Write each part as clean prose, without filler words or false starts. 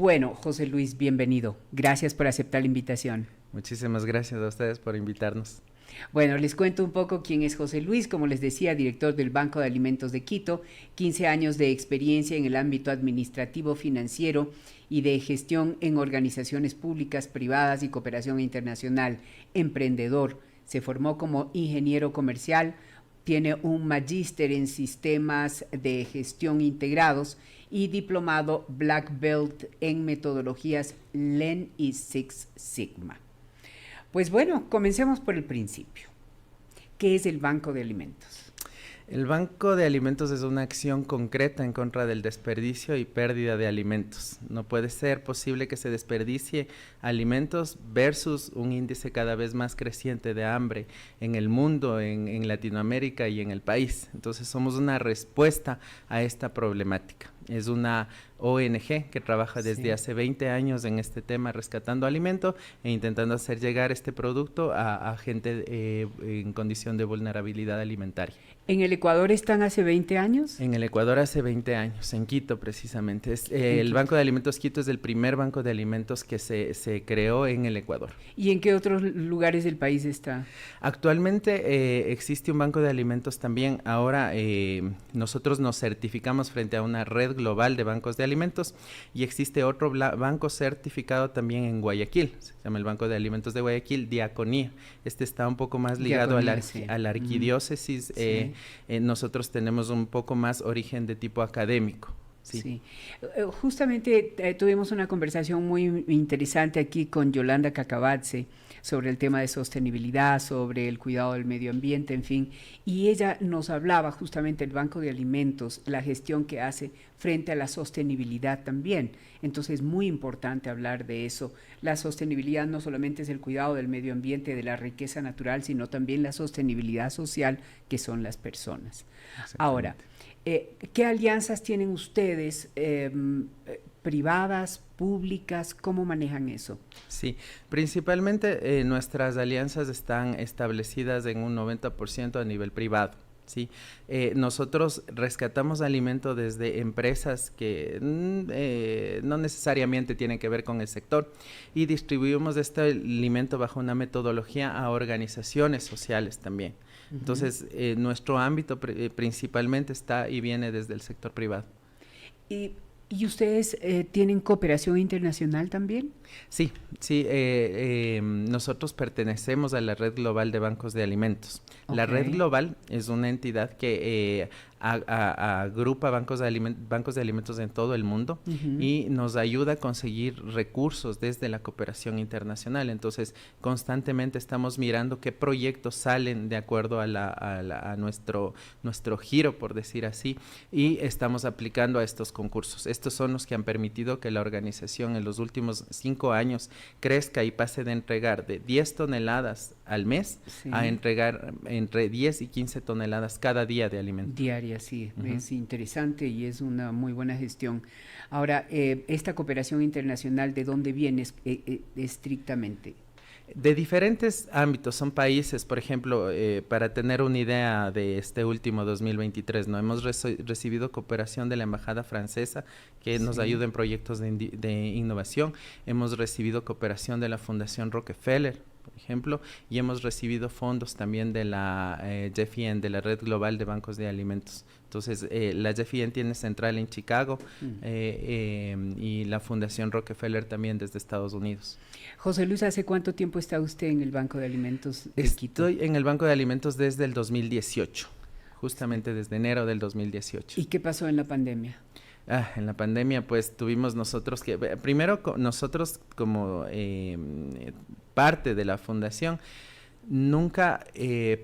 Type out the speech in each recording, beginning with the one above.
Bueno, José Luis, bienvenido. Gracias por aceptar la invitación. Muchísimas gracias a ustedes por invitarnos. Bueno, les cuento un poco quién es José Luis. Como les decía, director del Banco de Alimentos de Quito, 15 años de experiencia en el ámbito administrativo, financiero y de gestión en organizaciones públicas, privadas y cooperación internacional. Emprendedor, se formó como ingeniero comercial, tiene un magíster en sistemas de gestión integrados y diplomado Black Belt en metodologías Lean y Six Sigma. Pues bueno, comencemos por el principio. ¿Qué es el Banco de Alimentos? El Banco de Alimentos es una acción concreta en contra del desperdicio y pérdida de alimentos. No puede ser posible que se desperdicie alimentos versus un índice cada vez más creciente de hambre en el mundo, en Latinoamérica y en el país. Entonces somos una respuesta a esta problemática. Es una ONG que trabaja desde hace 20 años en este tema, rescatando alimento e intentando hacer llegar este producto a gente en condición de vulnerabilidad alimentaria. ¿En el Ecuador están hace 20 años? En el Ecuador hace 20 años, en Quito precisamente. El Banco de Alimentos Quito es el primer banco de alimentos que se creó en el Ecuador. ¿Y en qué otros lugares del país está? Actualmente existe un banco de alimentos también. Ahora nosotros nos certificamos frente a una red global de bancos de alimentos y existe otro banco certificado también en Guayaquil. Se llama el Banco de Alimentos de Guayaquil, Diaconía. Este está un poco más ligado a la arquidiócesis. Sí. Nosotros tenemos un poco más origen de tipo académico. Sí. Sí. Justamente tuvimos una conversación muy interesante aquí con Yolanda Cacabatze sobre el tema de sostenibilidad, sobre el cuidado del medio ambiente, en fin, y ella nos hablaba justamente del Banco de Alimentos, la gestión que hace frente a la sostenibilidad también. Entonces es muy importante hablar de eso. La sostenibilidad no solamente es el cuidado del medio ambiente, de la riqueza natural, sino también la sostenibilidad social, que son las personas. Ahora, ¿qué alianzas tienen ustedes, privadas, públicas? ¿Cómo manejan eso? Sí, principalmente nuestras alianzas están establecidas en un 90% a nivel privado. Sí, nosotros rescatamos alimento desde empresas que no necesariamente tienen que ver con el sector y distribuimos este alimento bajo una metodología a organizaciones sociales también. Entonces, nuestro ámbito principalmente está y viene desde el sector privado. ¿Y ustedes tienen cooperación internacional también? Sí, sí. Nosotros pertenecemos a la Red Global de Bancos de Alimentos. Okay. La Red Global es una entidad que agrupa bancos de alimentos en todo el mundo y nos ayuda a conseguir recursos desde la cooperación internacional. Entonces, constantemente estamos mirando qué proyectos salen de acuerdo a nuestro giro, por decir así, y estamos aplicando a estos concursos. Estos son los que han permitido que la organización en los últimos 5 años crezca y pase de entregar de 10 toneladas al mes a entregar entre 10 y 15 toneladas cada día de alimento. Diaria, sí, es interesante y es una muy buena gestión. Ahora, esta cooperación internacional, ¿de dónde viene estrictamente? De diferentes ámbitos, son países, por ejemplo, para tener una idea de este último 2023, ¿no? Hemos recibido cooperación de la Embajada Francesa, que nos ayuda en proyectos de innovación. Hemos recibido cooperación de la Fundación Rockefeller, por ejemplo, y hemos recibido fondos también de la JFN, de la Red Global de Bancos de Alimentos. Entonces, la JFN tiene central en Chicago y la Fundación Rockefeller también desde Estados Unidos. José Luis, ¿hace cuánto tiempo está usted en el Banco de Alimentos de Quito? Estoy en el Banco de Alimentos desde el 2018, justamente desde enero del 2018. ¿Y qué pasó en la pandemia? En la pandemia pues tuvimos nosotros que, primero nosotros como parte de la fundación, nunca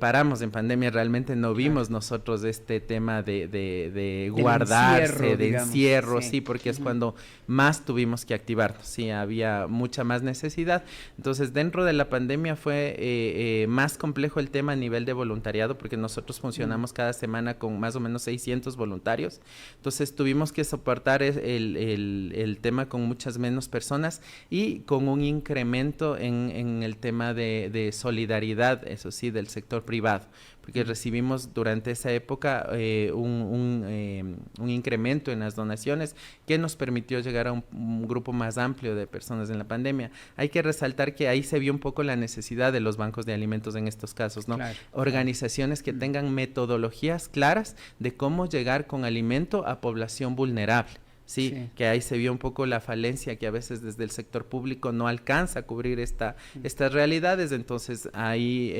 paramos en pandemia, realmente no vimos nosotros este tema de guardarse, de encierro, sí, porque es cuando más tuvimos que activarnos, sí, había mucha más necesidad. Entonces, dentro de la pandemia fue más complejo el tema a nivel de voluntariado, porque nosotros funcionamos cada semana con más o menos 600 voluntarios, entonces tuvimos que soportar el tema con muchas menos personas y con un incremento en el tema de solidaridad solidaridad, eso sí, del sector privado, porque recibimos durante esa época un incremento en las donaciones que nos permitió llegar a un grupo más amplio de personas en la pandemia. Hay que resaltar que ahí se vio un poco la necesidad de los bancos de alimentos en estos casos, ¿no? Claro, organizaciones que tengan metodologías claras de cómo llegar con alimento a población vulnerable. Sí, que ahí se vio un poco la falencia que a veces desde el sector público no alcanza a cubrir estas realidades, entonces ahí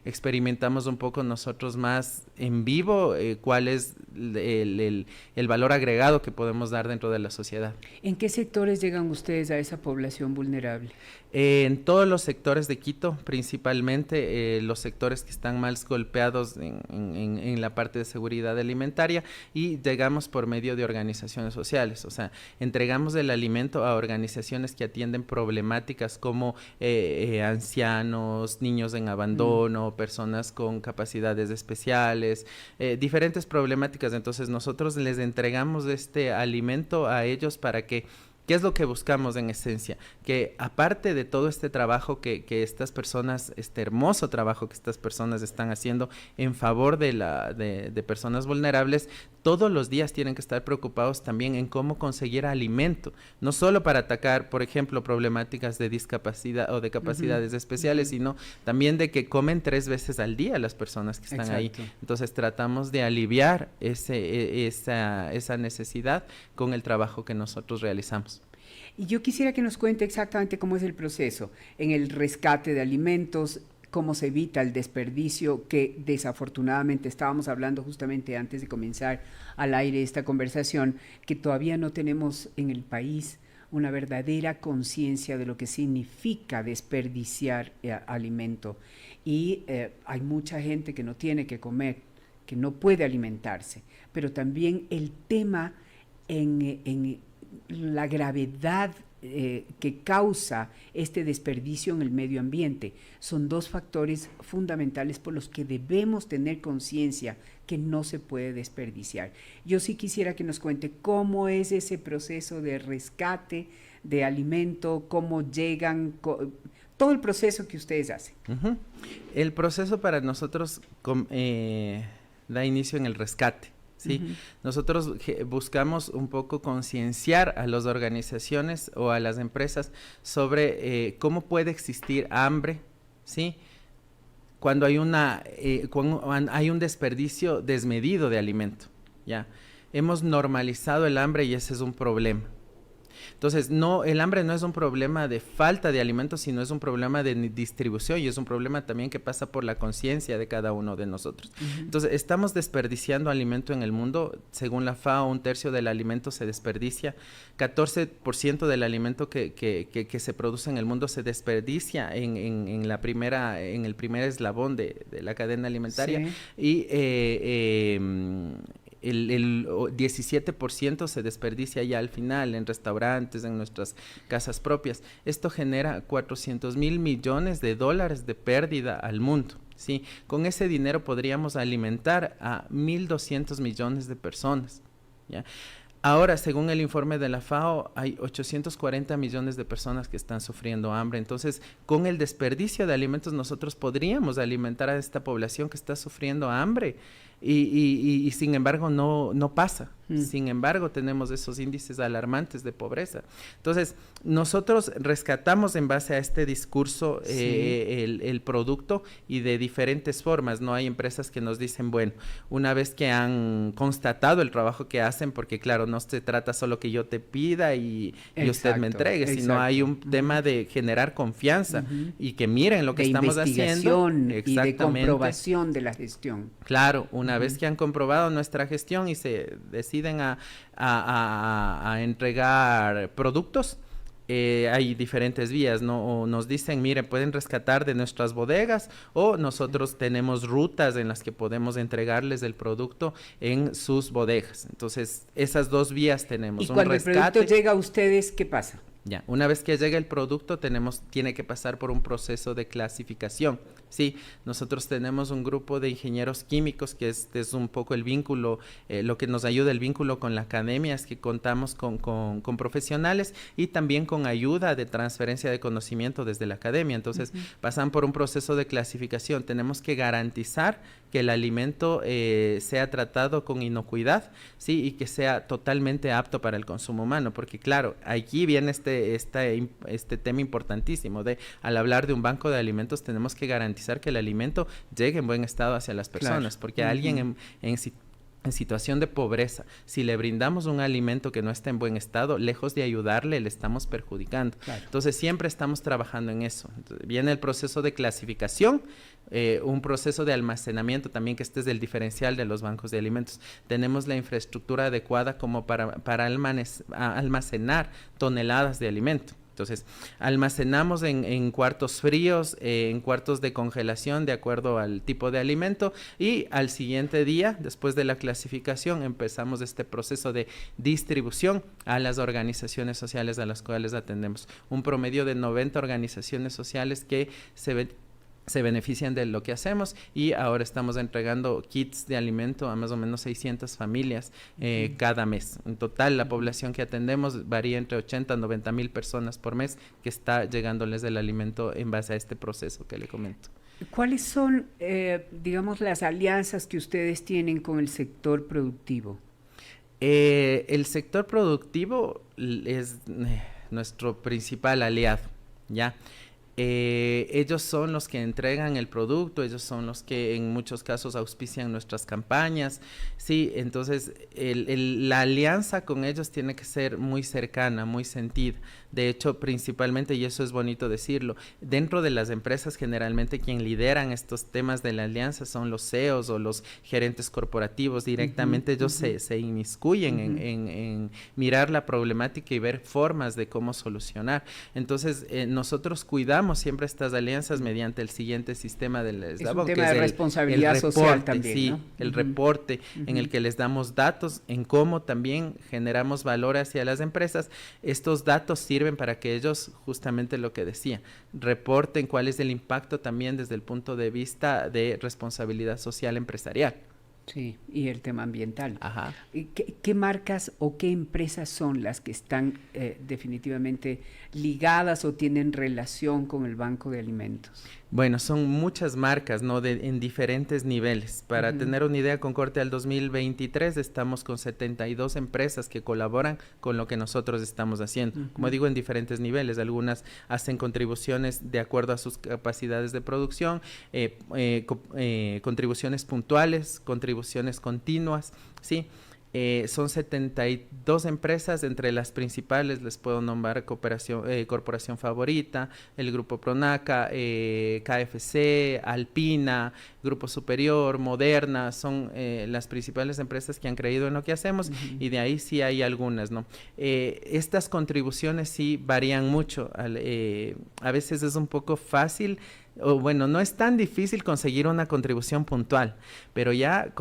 experimentamos un poco nosotros más en vivo cuál es el valor agregado que podemos dar dentro de la sociedad. ¿En qué sectores llegan ustedes a esa población vulnerable? En todos los sectores de Quito, principalmente los sectores que están más golpeados en la parte de seguridad alimentaria, y llegamos por medio de organizaciones sociales, o sea, entregamos el alimento a organizaciones que atienden problemáticas como ancianos, niños en abandono, personas con capacidades especiales, diferentes problemáticas. Entonces nosotros les entregamos este alimento a ellos para que ¿qué es lo que buscamos en esencia? Que aparte de todo este trabajo que estas personas, este hermoso trabajo que estas personas están haciendo en favor de personas vulnerables, todos los días tienen que estar preocupados también en cómo conseguir alimento, no solo para atacar, por ejemplo, problemáticas de discapacidad o de capacidades especiales, sino también de que comen 3 veces al día las personas que están ahí. Entonces tratamos de aliviar esa necesidad con el trabajo que nosotros realizamos. Y yo quisiera que nos cuente exactamente cómo es el proceso en el rescate de alimentos, cómo se evita el desperdicio, que desafortunadamente estábamos hablando justamente antes de comenzar al aire esta conversación, que todavía no tenemos en el país una verdadera conciencia de lo que significa desperdiciar alimento. Y hay mucha gente que no tiene que comer, que no puede alimentarse, pero también el tema en la gravedad que causa este desperdicio en el medio ambiente. Son 2 factores fundamentales por los que debemos tener conciencia que no se puede desperdiciar. Yo sí quisiera que nos cuente cómo es ese proceso de rescate de alimento, cómo llegan, todo el proceso que ustedes hacen. El proceso para nosotros da inicio en el rescate. Sí, nosotros buscamos un poco concienciar a las organizaciones o a las empresas sobre cómo puede existir hambre, ¿sí? Cuando hay un desperdicio desmedido de alimento, ¿ya? Hemos normalizado el hambre y ese es un problema. Entonces, el hambre no es un problema de falta de alimentos, sino es un problema de distribución, y es un problema también que pasa por la conciencia de cada uno de nosotros. Entonces, estamos desperdiciando alimento en el mundo. Según la FAO, 1/3 del alimento se desperdicia, 14% del alimento que se produce en el mundo se desperdicia en el primer eslabón de la cadena alimentaria, y el 17% se desperdicia ya al final en restaurantes, en nuestras casas propias. Esto genera $400,000 millones de pérdida al mundo, ¿sí? Con ese dinero podríamos alimentar a 1,200 millones de personas, ¿ya? Ahora, según el informe de la FAO, hay 840 millones de personas que están sufriendo hambre. Entonces, con el desperdicio de alimentos, nosotros podríamos alimentar a esta población que está sufriendo hambre. Y sin embargo no pasa. Sin embargo, tenemos esos índices alarmantes de pobreza. Entonces, nosotros rescatamos en base a este discurso el producto, y de diferentes formas, ¿no? Hay empresas que nos dicen, bueno, una vez que han constatado el trabajo que hacen, porque claro, no se trata solo que yo te pida y usted me entregue, sino hay un tema de generar confianza y que miren lo que estamos haciendo. Y de comprobación de la gestión. Claro, una vez que han comprobado nuestra gestión y se deciden a entregar productos, hay diferentes vías, ¿no? O nos dicen, mire, pueden rescatar de nuestras bodegas, o nosotros tenemos rutas en las que podemos entregarles el producto en sus bodegas. Entonces, esas 2 vías tenemos. Y cuando el producto llega a ustedes, ¿qué pasa? Ya, una vez que llega el producto, tiene que pasar por un proceso de clasificación. Sí, nosotros tenemos un grupo de ingenieros químicos que es un poco el vínculo, lo que nos ayuda el vínculo con la academia es que contamos con profesionales y también con ayuda de transferencia de conocimiento desde la academia. Entonces, pasan por un proceso de clasificación. Tenemos que garantizar que el alimento sea tratado con inocuidad, sí, y que sea totalmente apto para el consumo humano, porque claro, aquí viene este tema importantísimo de, al hablar de un banco de alimentos, tenemos que garantizar que el alimento llegue en buen estado hacia las personas, claro, porque a alguien en situación de pobreza, si le brindamos un alimento que no está en buen estado, lejos de ayudarle, le estamos perjudicando. Claro. Entonces, siempre estamos trabajando en eso. Entonces, viene el proceso de clasificación, un proceso de almacenamiento también, que este es el diferencial de los bancos de alimentos. Tenemos la infraestructura adecuada como para almacenar toneladas de alimento. Entonces, almacenamos en cuartos fríos, en cuartos de congelación de acuerdo al tipo de alimento, y al siguiente día, después de la clasificación, empezamos este proceso de distribución a las organizaciones sociales a las cuales atendemos. Un promedio de 90 organizaciones sociales que se benefician de lo que hacemos, y ahora estamos entregando kits de alimento a más o menos 600 familias cada mes. En total, la población que atendemos varía entre 80 a 90 mil personas por mes que está llegándoles el alimento en base a este proceso que le comento. ¿Cuáles son, digamos, las alianzas que ustedes tienen con el sector productivo? El sector productivo es nuestro principal aliado, ¿ya? Ellos son los que entregan el producto, ellos son los que en muchos casos auspician nuestras campañas, sí, entonces la alianza con ellos tiene que ser muy cercana, muy sentida. De hecho, principalmente, y eso es bonito decirlo, dentro de las empresas generalmente quien lideran estos temas de la alianza son los CEOs o los gerentes corporativos. Directamente ellos se inmiscuyen en mirar la problemática y ver formas de cómo solucionar. Entonces, nosotros cuidamos siempre estas alianzas mediante el siguiente sistema del eslabón, que es de responsabilidad el reporte, social también, sí, ¿no? El reporte en el que les damos datos en cómo también generamos valor hacia las empresas. Estos datos sirven para que ellos, justamente lo que decía, reporten cuál es el impacto también desde el punto de vista de responsabilidad social empresarial. Sí, y el tema ambiental. Ajá. ¿Qué marcas o qué empresas son las que están definitivamente ligadas o tienen relación con el Banco de Alimentos? Bueno, son muchas marcas, ¿no? En diferentes niveles. Para tener una idea, con corte al 2023 estamos con 72 empresas que colaboran con lo que nosotros estamos haciendo. Como digo, en diferentes niveles. Algunas hacen contribuciones de acuerdo a sus capacidades de producción, contribuciones puntuales, contribuciones continuas, ¿sí? Son 72 empresas, entre las principales les puedo nombrar Corporación Favorita, el Grupo Pronaca, KFC, Alpina, Grupo Superior, Moderna, son las principales empresas que han creído en lo que hacemos, y de ahí sí hay algunas, ¿no? Estas contribuciones sí varían mucho, a veces es un poco fácil, o bueno, no es tan difícil conseguir una contribución puntual, pero ya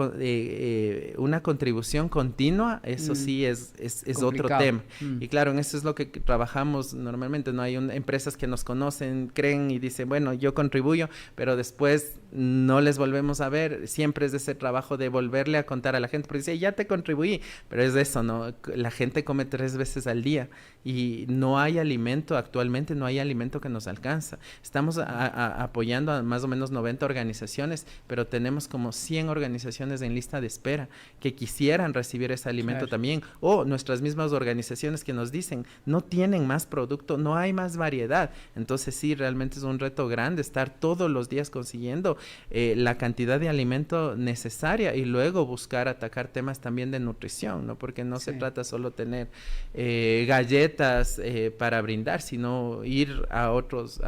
una contribución continua, eso sí es otro tema. Y claro, en eso es lo que trabajamos normalmente, ¿no? Hay empresas que nos conocen, creen y dicen, bueno, yo contribuyo, pero después no les volvemos a ver. Siempre es ese trabajo de volverle a contar a la gente, porque dice, ya te contribuí, pero es eso, ¿no? La gente come 3 veces al día y no hay alimento, actualmente no hay alimento que nos alcanza. Estamos apoyando a más o menos 90 organizaciones, pero tenemos como 100 organizaciones en lista de espera que quisieran recibir ese alimento también, o nuestras mismas organizaciones que nos dicen, no tienen más producto, no hay más variedad. Entonces sí, realmente es un reto grande estar todos los días consiguiendo la cantidad de alimento necesaria, y luego buscar atacar temas también de nutrición, ¿no? Porque no se trata solo tener galletas para brindar, sino ir a otros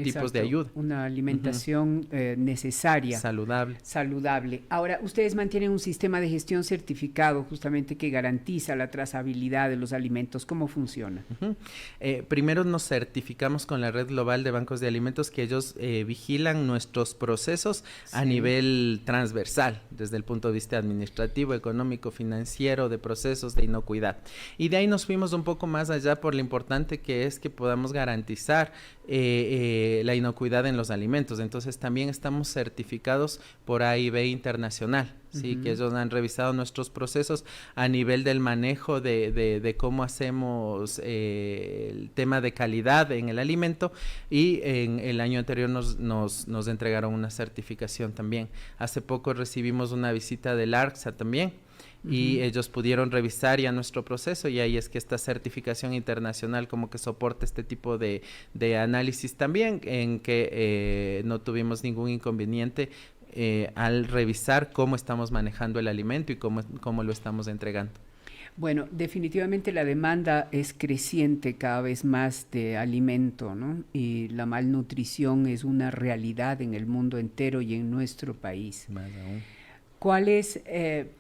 tipos de ayuda. ayuda. Una alimentación necesaria. Saludable. Ahora, ustedes mantienen un sistema de gestión certificado justamente que garantiza la trazabilidad de los alimentos. ¿Cómo funciona? Primero nos certificamos con la Red Global de Bancos de Alimentos, que ellos vigilan nuestros procesos a nivel transversal, desde el punto de vista administrativo, económico, financiero, de procesos de inocuidad. Y de ahí nos fuimos un poco más allá por lo importante que es que podamos garantizar la inocuidad en los alimentos. Entonces también estamos certificados por AIB Internacional, ¿sí? Que ellos han revisado nuestros procesos a nivel del manejo de cómo hacemos el tema de calidad en el alimento, y en el año anterior nos entregaron una certificación también. Hace poco recibimos una visita del ARCSA también, y ellos pudieron revisar ya nuestro proceso, y ahí es que esta certificación internacional como que soporta este tipo de análisis también, en que no tuvimos ningún inconveniente al revisar cómo estamos manejando el alimento y cómo lo estamos entregando. Bueno, definitivamente la demanda es creciente cada vez más de alimento, ¿no? Y la malnutrición es una realidad en el mundo entero y en nuestro país. Más aún. ¿Cuál es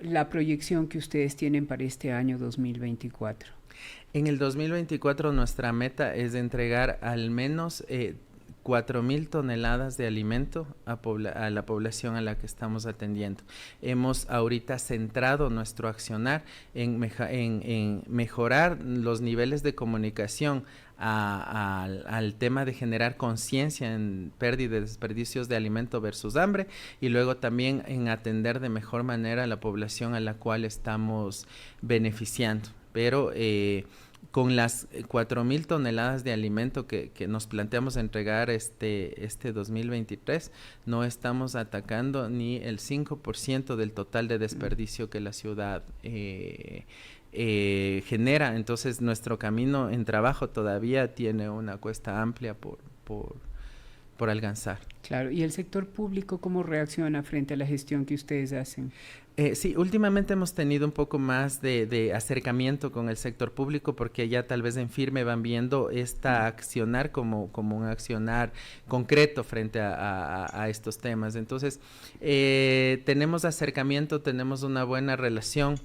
la proyección que ustedes tienen para este año 2024? En el 2024 nuestra meta es de entregar al menos 4,000 toneladas de alimento a la población a la que estamos atendiendo. Hemos ahorita centrado nuestro accionar en mejorar los niveles de comunicación al tema de generar conciencia en pérdida y desperdicios de alimento versus hambre, y luego también en atender de mejor manera a la población a la cual estamos beneficiando. Pero con las 4,000 toneladas de alimento que nos planteamos entregar este 2023, no estamos atacando ni el 5% del total de desperdicio que la ciudad genera. Entonces nuestro camino en trabajo todavía tiene una cuesta amplia por alcanzar. Claro, ¿y el sector público cómo reacciona frente a la gestión que ustedes hacen? Sí, últimamente hemos tenido un poco más de acercamiento con el sector público, porque ya tal vez en firme van viendo esta accionar como un accionar concreto frente a estos temas. Entonces, tenemos acercamiento, tenemos una buena relación.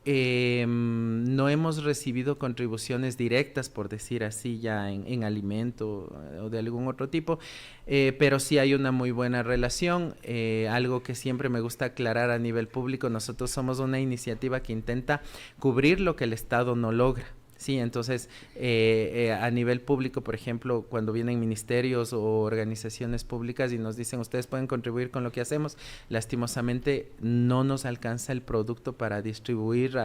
No hemos recibido contribuciones directas, por decir así, ya en alimento o de algún otro tipo, pero sí hay una muy buena relación. Algo que siempre me gusta aclarar a nivel público: nosotros somos una iniciativa que intenta cubrir lo que el Estado no logra. Sí, entonces a nivel público, por ejemplo, cuando vienen ministerios o organizaciones públicas y nos dicen ustedes pueden contribuir con lo que hacemos, lastimosamente no nos alcanza el producto para distribuir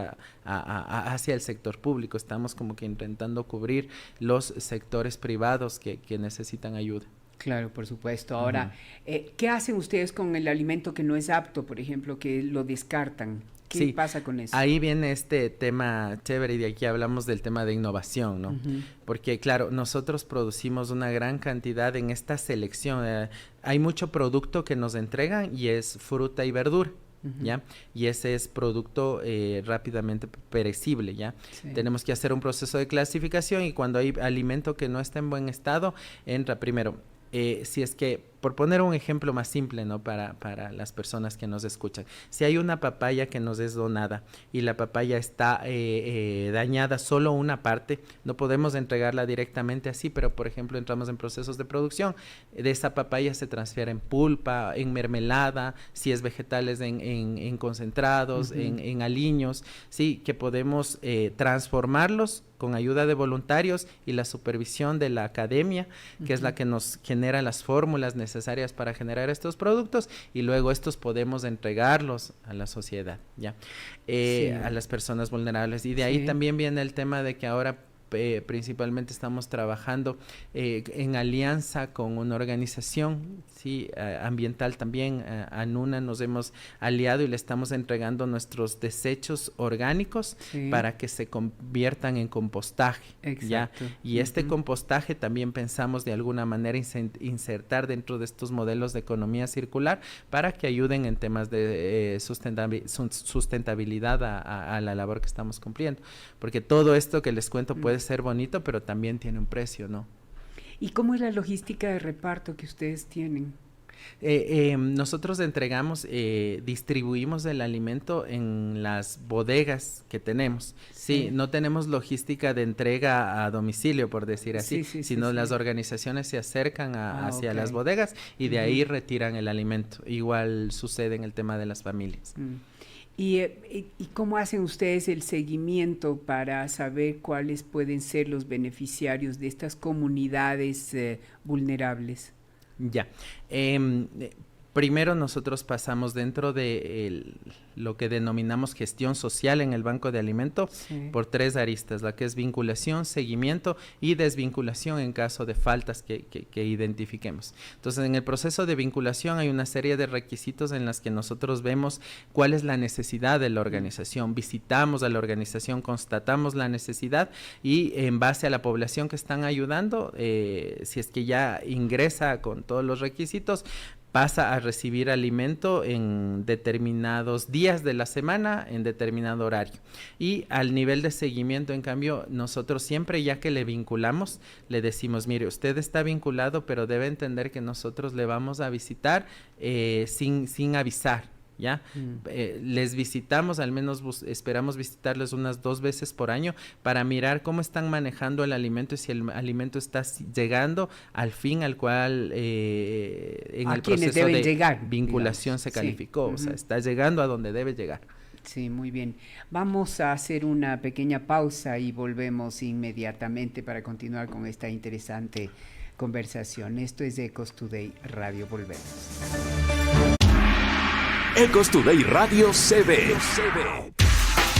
hacia el sector público. Estamos como que intentando cubrir los sectores privados que necesitan ayuda. Claro, por supuesto. Ahora, ¿qué hacen ustedes con el alimento que no es apto, por ejemplo, que lo descartan? ¿Qué pasa con eso? Ahí viene este tema chévere, y de aquí hablamos del tema de innovación, ¿no? Porque, claro, nosotros producimos una gran cantidad en esta selección. Hay mucho producto que nos entregan y es fruta y verdura. ¿Ya? Y ese es producto rápidamente perecible, ¿ya? Sí. Tenemos que hacer un proceso de clasificación, y cuando hay alimento que no está en buen estado, entra primero. Si es que, por poner un ejemplo más simple, ¿no? Para las personas que nos escuchan, si hay una papaya que nos es donada y la papaya está dañada solo una parte, no podemos entregarla directamente así, pero por ejemplo entramos en procesos de producción de esa papaya, se transfiere en pulpa, en mermelada, si es vegetales en concentrados, en aliños, sí, que podemos transformarlos con ayuda de voluntarios y la supervisión de la academia, que es la que nos genera las fórmulas necesarias para generar estos productos, y luego estos podemos entregarlos a la sociedad, ¿ya? A las personas vulnerables. Y de ahí también viene el tema de que ahora principalmente estamos trabajando en alianza con una organización ambiental también, ANUNA. Nos hemos aliado y le estamos entregando nuestros desechos orgánicos para que se conviertan en compostaje. Exacto. ¿Ya? Y este compostaje también pensamos de alguna manera insertar dentro de estos modelos de economía circular para que ayuden en temas de sustentabilidad a la labor que estamos cumpliendo, porque todo esto que les cuento puede ser bonito, pero también tiene un precio, ¿no? ¿Y cómo es la logística de reparto que ustedes tienen? Nosotros entregamos, distribuimos el alimento en las bodegas que tenemos. Sí, no tenemos logística de entrega a domicilio, por decir así, sino las organizaciones se acercan hacia las bodegas y de ahí retiran el alimento. Igual sucede en el tema de las familias. ¿Y cómo hacen ustedes el seguimiento para saber cuáles pueden ser los beneficiarios de estas comunidades vulnerables? Ya. Primero nosotros pasamos dentro de lo que denominamos gestión social en el Banco de Alimento por 3 aristas, la que es vinculación, seguimiento y desvinculación en caso de faltas que identifiquemos. Entonces, en el proceso de vinculación hay una serie de requisitos en las que nosotros vemos cuál es la necesidad de la organización, visitamos a la organización, constatamos la necesidad y en base a la población que están ayudando, si es que ya ingresa con todos los requisitos, pasa a recibir alimento en determinados días de la semana, en determinado horario. Y al nivel de seguimiento, en cambio, nosotros siempre, ya que le vinculamos, le decimos, mire, usted está vinculado, pero debe entender que nosotros le vamos a visitar sin avisar. ¿Ya? Les visitamos, al menos esperamos visitarles unas 2 veces por año para mirar cómo están manejando el alimento y si el alimento está llegando al fin al cual en el proceso de vinculación se calificó, o sea, está llegando a donde debe llegar. Sí, muy bien. Vamos a hacer una pequeña pausa y volvemos inmediatamente para continuar con esta interesante conversación. Esto es Ecos Today Radio. Volvemos. Ecos Today Radio CB.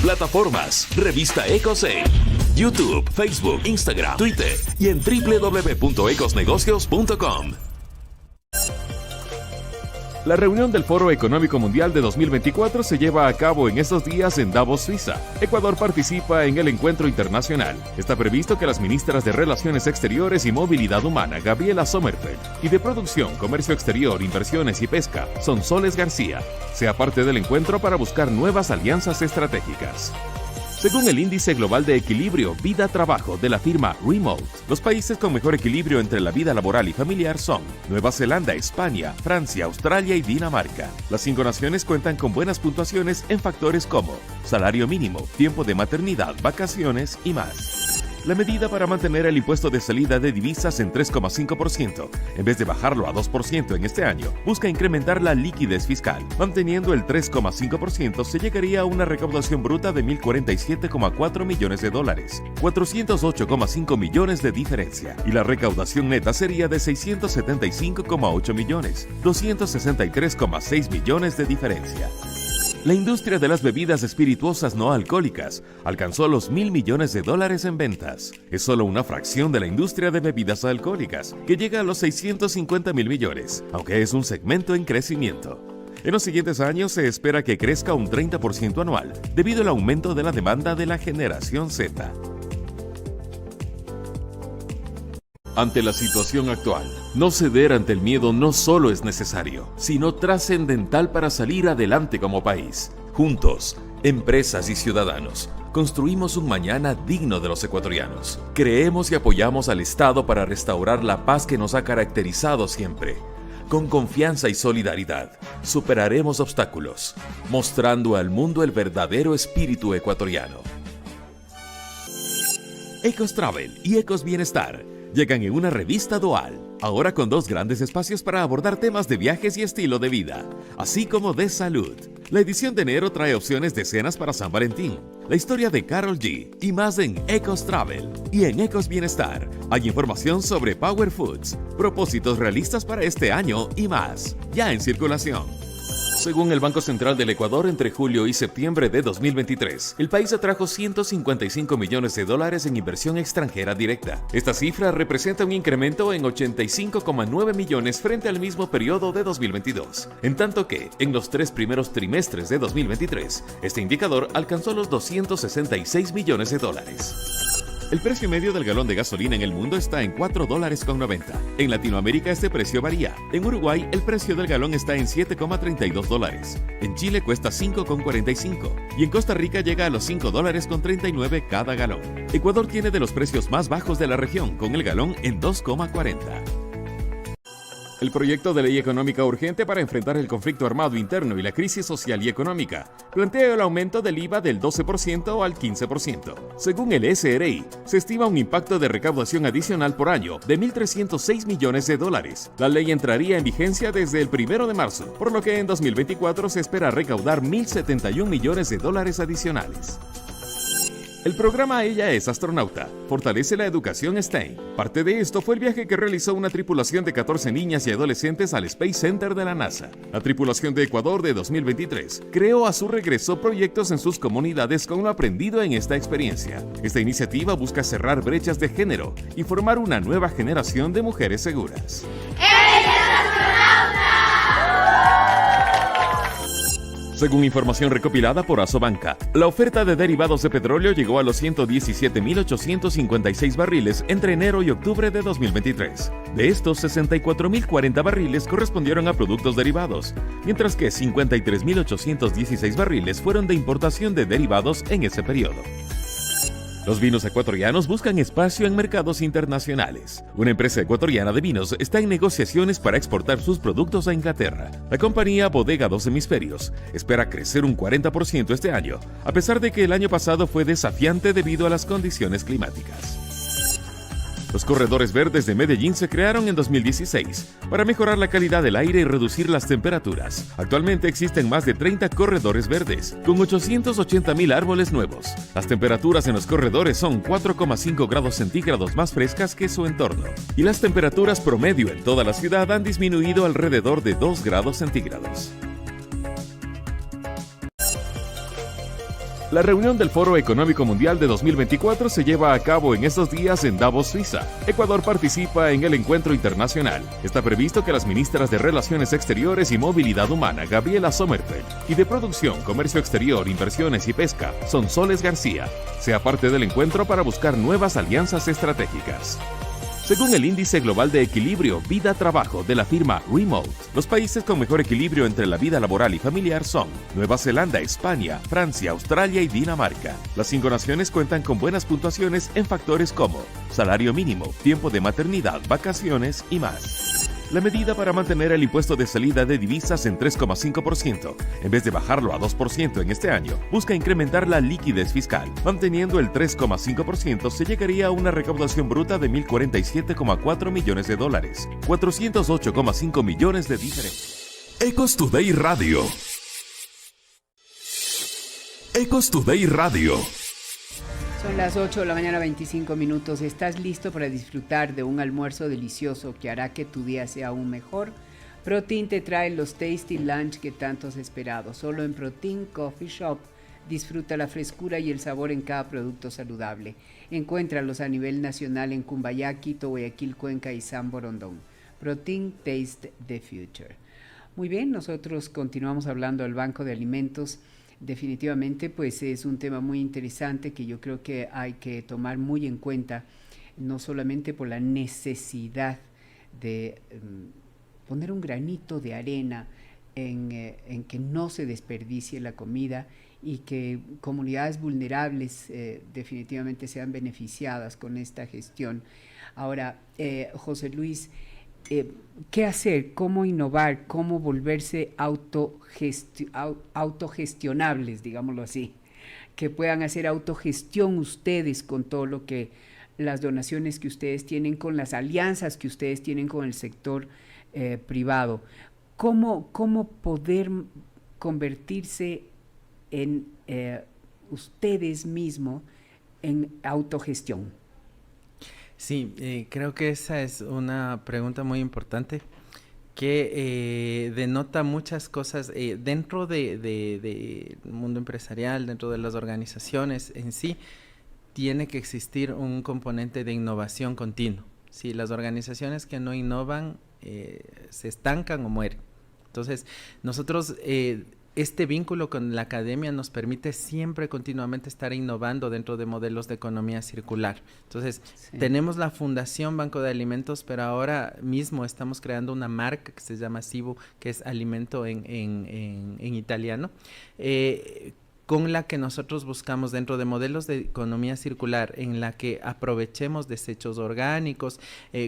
Plataformas: Revista Ecos en YouTube, Facebook, Instagram, Twitter y en www.ecosnegocios.com. La reunión del Foro Económico Mundial de 2024 se lleva a cabo en estos días en Davos, Suiza. Ecuador participa en el encuentro internacional. Está previsto que las ministras de Relaciones Exteriores y Movilidad Humana, Gabriela Sommerfeld, y de Producción, Comercio Exterior, Inversiones y Pesca, Sonsoles García, sea parte del encuentro para buscar nuevas alianzas estratégicas. Según el Índice Global de Equilibrio Vida-Trabajo de la firma Remote, los países con mejor equilibrio entre la vida laboral y familiar son Nueva Zelanda, España, Francia, Australia y Dinamarca. Las 5 naciones cuentan con buenas puntuaciones en factores como salario mínimo, tiempo de maternidad, vacaciones y más. La medida para mantener el impuesto de salida de divisas en 3,5%, en vez de bajarlo a 2% en este año, busca incrementar la liquidez fiscal. Manteniendo el 3,5%, se llegaría a una recaudación bruta de $1,047,4 millones, 408,5 millones de diferencia, y la recaudación neta sería de $675,8 millones, 263,6 millones de diferencia. La industria de las bebidas espirituosas no alcohólicas alcanzó los $1,000 millones en ventas. Es solo una fracción de la industria de bebidas alcohólicas, que llega a los 650,000 millones, aunque es un segmento en crecimiento. En los siguientes años se espera que crezca un 30% anual, debido al aumento de la demanda de la generación Z. Ante la situación actual, no ceder ante el miedo no solo es necesario, sino trascendental para salir adelante como país. Juntos, empresas y ciudadanos, construimos un mañana digno de los ecuatorianos. Creemos y apoyamos al Estado para restaurar la paz que nos ha caracterizado siempre. Con confianza y solidaridad, superaremos obstáculos, mostrando al mundo el verdadero espíritu ecuatoriano. Ecos Travel y Ecos Bienestar llegan en una revista dual, ahora con 2 grandes espacios para abordar temas de viajes y estilo de vida, así como de salud. La edición de enero trae opciones de cenas para San Valentín, la historia de Karol G y más en Ecos Travel. Y en Ecos Bienestar hay información sobre Power Foods, propósitos realistas para este año y más, ya en circulación. Según el Banco Central del Ecuador, entre julio y septiembre de 2023, el país atrajo $155 millones en inversión extranjera directa. Esta cifra representa un incremento en 85,9 millones frente al mismo periodo de 2022, en tanto que, en los 3 primeros trimestres de 2023, este indicador alcanzó los $266 millones. El precio medio del galón de gasolina en el mundo está en $4.90. En Latinoamérica este precio varía. En Uruguay el precio del galón está en $7.32. En Chile cuesta $5.45 y en Costa Rica llega a los $5.39 cada galón. Ecuador tiene de los precios más bajos de la región, con el galón en $2.40. El proyecto de ley económica urgente para enfrentar el conflicto armado interno y la crisis social y económica plantea el aumento del IVA del 12% al 15%. Según el SRI, se estima un impacto de recaudación adicional por año de $1.306 millones. La ley entraría en vigencia desde el 1 de marzo, por lo que en 2024 se espera recaudar $1.071 millones adicionales. El programa Ella es astronauta fortalece la educación STEM. Parte de esto fue el viaje que realizó una tripulación de 14 niñas y adolescentes al Space Center de la NASA. La tripulación de Ecuador de 2023 creó a su regreso proyectos en sus comunidades con lo aprendido en esta experiencia. Esta iniciativa busca cerrar brechas de género y formar una nueva generación de mujeres seguras. Según información recopilada por Asobanca, la oferta de derivados de petróleo llegó a los 117.856 barriles entre enero y octubre de 2023. De estos, 64.040 barriles correspondieron a productos derivados, mientras que 53.816 barriles fueron de importación de derivados en ese periodo. Los vinos ecuatorianos buscan espacio en mercados internacionales. Una empresa ecuatoriana de vinos está en negociaciones para exportar sus productos a Inglaterra. La compañía Bodega Dos Hemisferios espera crecer un 40% este año, a pesar de que el año pasado fue desafiante debido a las condiciones climáticas. Los corredores verdes de Medellín se crearon en 2016 para mejorar la calidad del aire y reducir las temperaturas. Actualmente existen más de 30 corredores verdes, con 880.000 árboles nuevos. Las temperaturas en los corredores son 4,5 grados centígrados más frescas que su entorno, y las temperaturas promedio en toda la ciudad han disminuido alrededor de 2 grados centígrados. La reunión del Foro Económico Mundial de 2024 se lleva a cabo en estos días en Davos, Suiza. Ecuador participa en el encuentro internacional. Está previsto que las ministras de Relaciones Exteriores y Movilidad Humana, Gabriela Sommerfeld, y de Producción, Comercio Exterior, Inversiones y Pesca, Sonsoles García, sea parte del encuentro para buscar nuevas alianzas estratégicas. Según el Índice Global de Equilibrio Vida-Trabajo de la firma Remote, los países con mejor equilibrio entre la vida laboral y familiar son Nueva Zelanda, España, Francia, Australia y Dinamarca. Las 5 naciones cuentan con buenas puntuaciones en factores como salario mínimo, tiempo de maternidad, vacaciones y más. La medida para mantener el impuesto de salida de divisas en 3,5%, en vez de bajarlo a 2% en este año, busca incrementar la liquidez fiscal. Manteniendo el 3,5%, se llegaría a una recaudación bruta de $1.047,4 millones, 408,5 millones de diferencias. Ecos Today Radio. Ecos Today Radio. Son las 8 de la mañana, 25 minutos. ¿Estás listo para disfrutar de un almuerzo delicioso que hará que tu día sea aún mejor? Protein te trae los Tasty Lunch que tanto has esperado. Solo en Protein Coffee Shop disfruta la frescura y el sabor en cada producto saludable. Encuéntralos a nivel nacional en Cumbayá, Quito, Guayaquil, Cuenca y San Borondón. Protein Taste the Future. Muy bien, nosotros continuamos hablando del Banco de Alimentos. Definitivamente pues es un tema muy interesante que yo creo que hay que tomar muy en cuenta, no solamente por la necesidad de poner un granito de arena en que no se desperdicie la comida y que comunidades vulnerables definitivamente sean beneficiadas con esta gestión. Ahora, José Luis, ¿qué hacer? ¿Cómo innovar? ¿Cómo volverse autogestionables, digámoslo así? Que puedan hacer autogestión ustedes con todo lo que, las donaciones que ustedes tienen, con las alianzas que ustedes tienen con el sector privado. ¿Cómo poder convertirse en ustedes mismos en autogestión? Sí, creo que esa es una pregunta muy importante que denota muchas cosas dentro del mundo empresarial, dentro de las organizaciones en sí. Tiene que existir un componente de innovación continuo. Si las organizaciones que no innovan se estancan o mueren. Entonces, nosotros este vínculo con la academia nos permite siempre continuamente estar innovando dentro de modelos de economía circular. Entonces, tenemos la Fundación Banco de Alimentos, pero ahora mismo estamos creando una marca que se llama Cibu, que es alimento en italiano, con la que nosotros buscamos dentro de modelos de economía circular, en la que aprovechemos desechos orgánicos,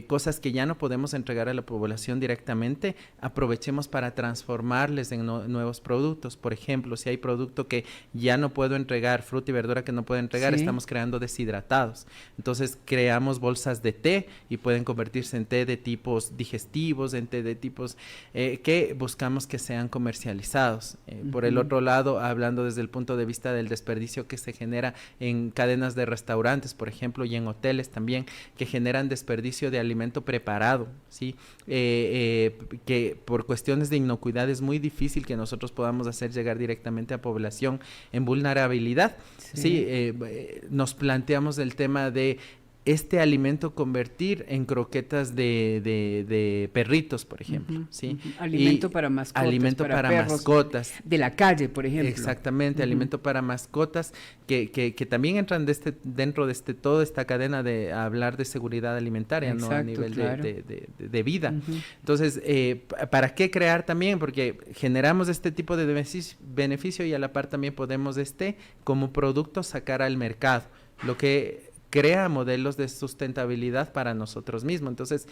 cosas que ya no podemos entregar a la población directamente, aprovechemos para transformarles en nuevos productos. Por ejemplo, si hay producto que ya no puedo entregar, fruta y verdura que no puedo entregar, estamos creando deshidratados. Entonces creamos bolsas de té y pueden convertirse en té de tipos digestivos, en té de tipos que buscamos que sean comercializados. Por el otro lado, hablando desde el punto de vista del desperdicio que se genera en cadenas de restaurantes, por ejemplo, y en hoteles también, que generan desperdicio de alimento preparado, ¿sí? Que por cuestiones de inocuidad es muy difícil que nosotros podamos hacer llegar directamente a población en vulnerabilidad. Sí, nos planteamos el tema de este alimento convertir en croquetas de perritos, por ejemplo, ¿sí? Alimento para mascotas. Alimento para mascotas. De la calle, por ejemplo. Exactamente, alimento para mascotas que también entran dentro de toda esta cadena de hablar de seguridad alimentaria, ¿no? A nivel de vida. Entonces, ¿para qué crear también? Porque generamos este tipo de beneficio y a la par también podemos como producto sacar al mercado, lo que crea modelos de sustentabilidad para nosotros mismos. Entonces,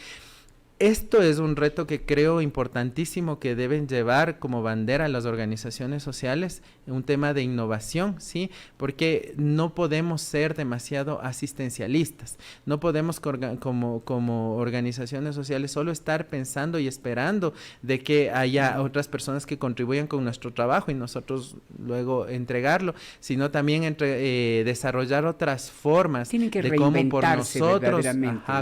esto es un reto que creo importantísimo que deben llevar como bandera las organizaciones sociales, un tema de innovación, ¿sí? Porque no podemos ser demasiado asistencialistas, no podemos como organizaciones sociales solo estar pensando y esperando de que haya otras personas que contribuyan con nuestro trabajo y nosotros luego entregarlo, sino también desarrollar otras formas de cómo por nosotros,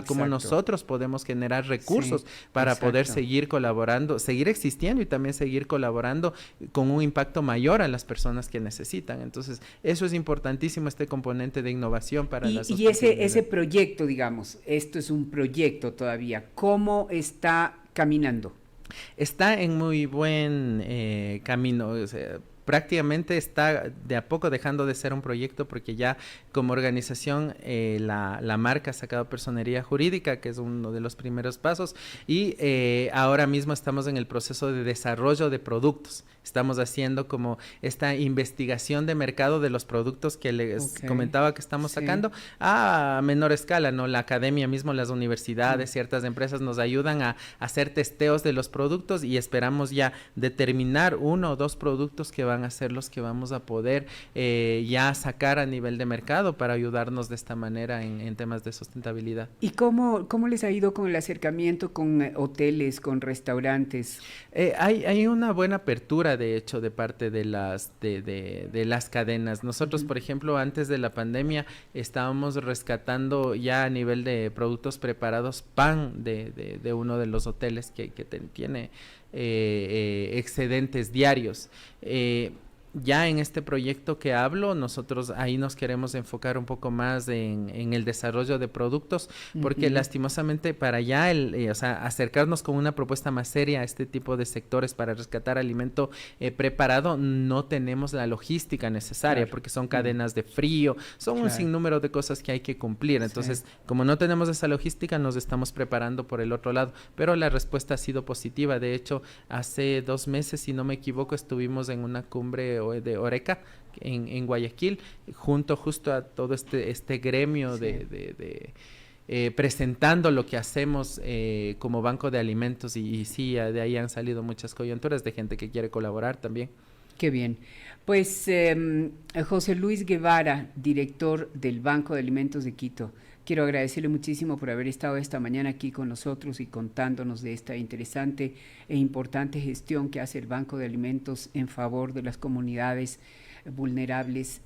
cómo nosotros podemos generar recursos para poder seguir colaborando, seguir existiendo y también seguir colaborando con un impacto mayor a las personas que necesitan. Entonces, eso es importantísimo, este componente de innovación para la sociedad. Y ese proyecto, digamos, esto es un proyecto todavía, ¿cómo está caminando? Está en muy buen camino, o sea, prácticamente está de a poco dejando de ser un proyecto porque ya como organización la marca ha sacado personería jurídica, que es uno de los primeros pasos, y ahora mismo estamos en el proceso de desarrollo de productos. Estamos haciendo como esta investigación de mercado de los productos que les comentaba que estamos sacando a menor escala, ¿no? La academia mismo, las universidades, ciertas empresas nos ayudan a hacer testeos de los productos y esperamos ya determinar 1 o 2 productos que van a ser los que vamos a poder ya sacar a nivel de mercado para ayudarnos de esta manera en temas de sustentabilidad. ¿Y cómo les ha ido con el acercamiento con hoteles, con restaurantes? Hay una buena apertura, de hecho, de parte de las cadenas. Nosotros, por ejemplo, antes de la pandemia estábamos rescatando ya a nivel de productos preparados pan de uno de los hoteles que tiene excedentes diarios. Ya en este proyecto que hablo, nosotros ahí nos queremos enfocar un poco más en el desarrollo de productos, porque lastimosamente para ya acercarnos con una propuesta más seria a este tipo de sectores para rescatar alimento preparado, no tenemos la logística necesaria, porque son cadenas de frío, son un sinnúmero de cosas que hay que cumplir. Entonces, como no tenemos esa logística, nos estamos preparando por el otro lado, pero la respuesta ha sido positiva. De hecho, hace 2 meses, si no me equivoco, estuvimos en una cumbre de Oreca en Guayaquil, justo a todo este gremio presentando lo que hacemos como banco de alimentos y sí, de ahí han salido muchas coyunturas de gente que quiere colaborar también. Qué bien. Pues José Luis Guevara, director del Banco de Alimentos de Quito, quiero agradecerle muchísimo por haber estado esta mañana aquí con nosotros y contándonos de esta interesante e importante gestión que hace el Banco de Alimentos en favor de las comunidades vulnerables.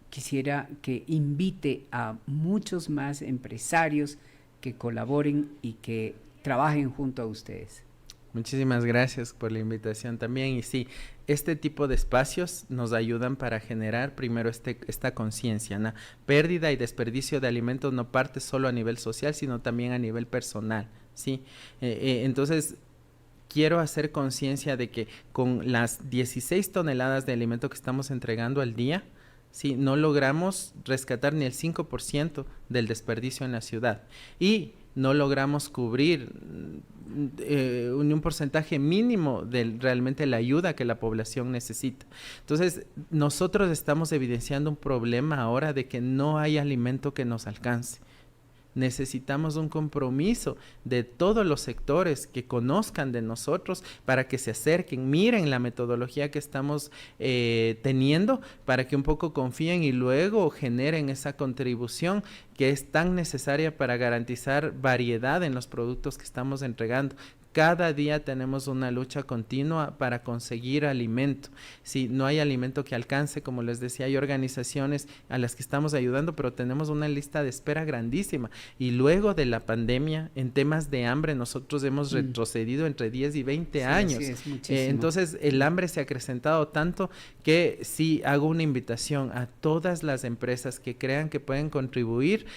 Quisiera que invite a muchos más empresarios que colaboren y que trabajen junto a ustedes. Muchísimas gracias por la invitación también. Y sí, este tipo de espacios nos ayudan para generar primero esta conciencia, ¿no? Pérdida y desperdicio de alimentos no parte solo a nivel social, sino también a nivel personal, ¿sí? Entonces, quiero hacer conciencia de que con las 16 toneladas de alimento que estamos entregando al día, sí, no logramos rescatar ni el 5% del desperdicio en la ciudad y no logramos cubrir un porcentaje mínimo de realmente la ayuda que la población necesita. Entonces, nosotros estamos evidenciando un problema ahora de que no hay alimento que nos alcance. Necesitamos un compromiso de todos los sectores que conozcan de nosotros para que se acerquen, miren la metodología que estamos teniendo, para que un poco confíen y luego generen esa contribución que es tan necesaria para garantizar variedad en los productos que estamos entregando. Cada día tenemos una lucha continua para conseguir alimento. Si no hay alimento que alcance, como les decía, hay organizaciones a las que estamos ayudando, pero tenemos una lista de espera grandísima. Y luego de la pandemia, en temas de hambre, nosotros hemos retrocedido entre 10 y 20 años. Sí, es muchísimo. Entonces, el hambre se ha acrecentado tanto que sí hago una invitación a todas las empresas que crean que pueden contribuir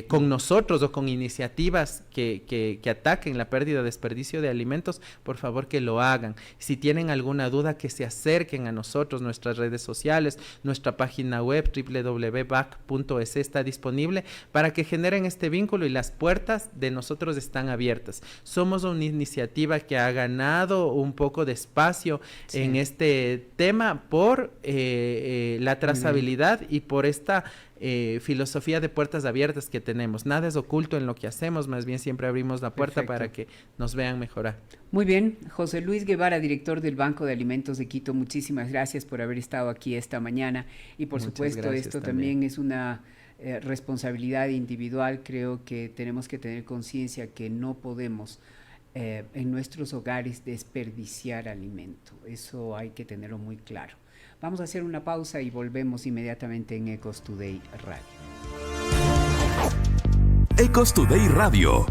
con nosotros o con iniciativas que ataquen la pérdida de desperdicio de alimentos, por favor que lo hagan. Si tienen alguna duda, que se acerquen a nosotros, nuestras redes sociales, nuestra página web www.bac.es está disponible para que generen este vínculo y las puertas de nosotros están abiertas. Somos una iniciativa que ha ganado un poco de espacio en este tema por la trazabilidad y por esta filosofía de puertas abiertas que tenemos. Nada es oculto en lo que hacemos, más bien siempre abrimos la puerta. Perfecto. Para que nos vean mejorar. Muy bien, José Luis Guevara, director del Banco de Alimentos de Quito, muchísimas gracias por haber estado aquí esta mañana y por supuesto esto también es una responsabilidad individual. Creo que tenemos que tener conciencia que no podemos en nuestros hogares desperdiciar alimento. Eso hay que tenerlo muy claro. Vamos a hacer una pausa y volvemos inmediatamente en Ecos Today Radio. Ecos Today Radio.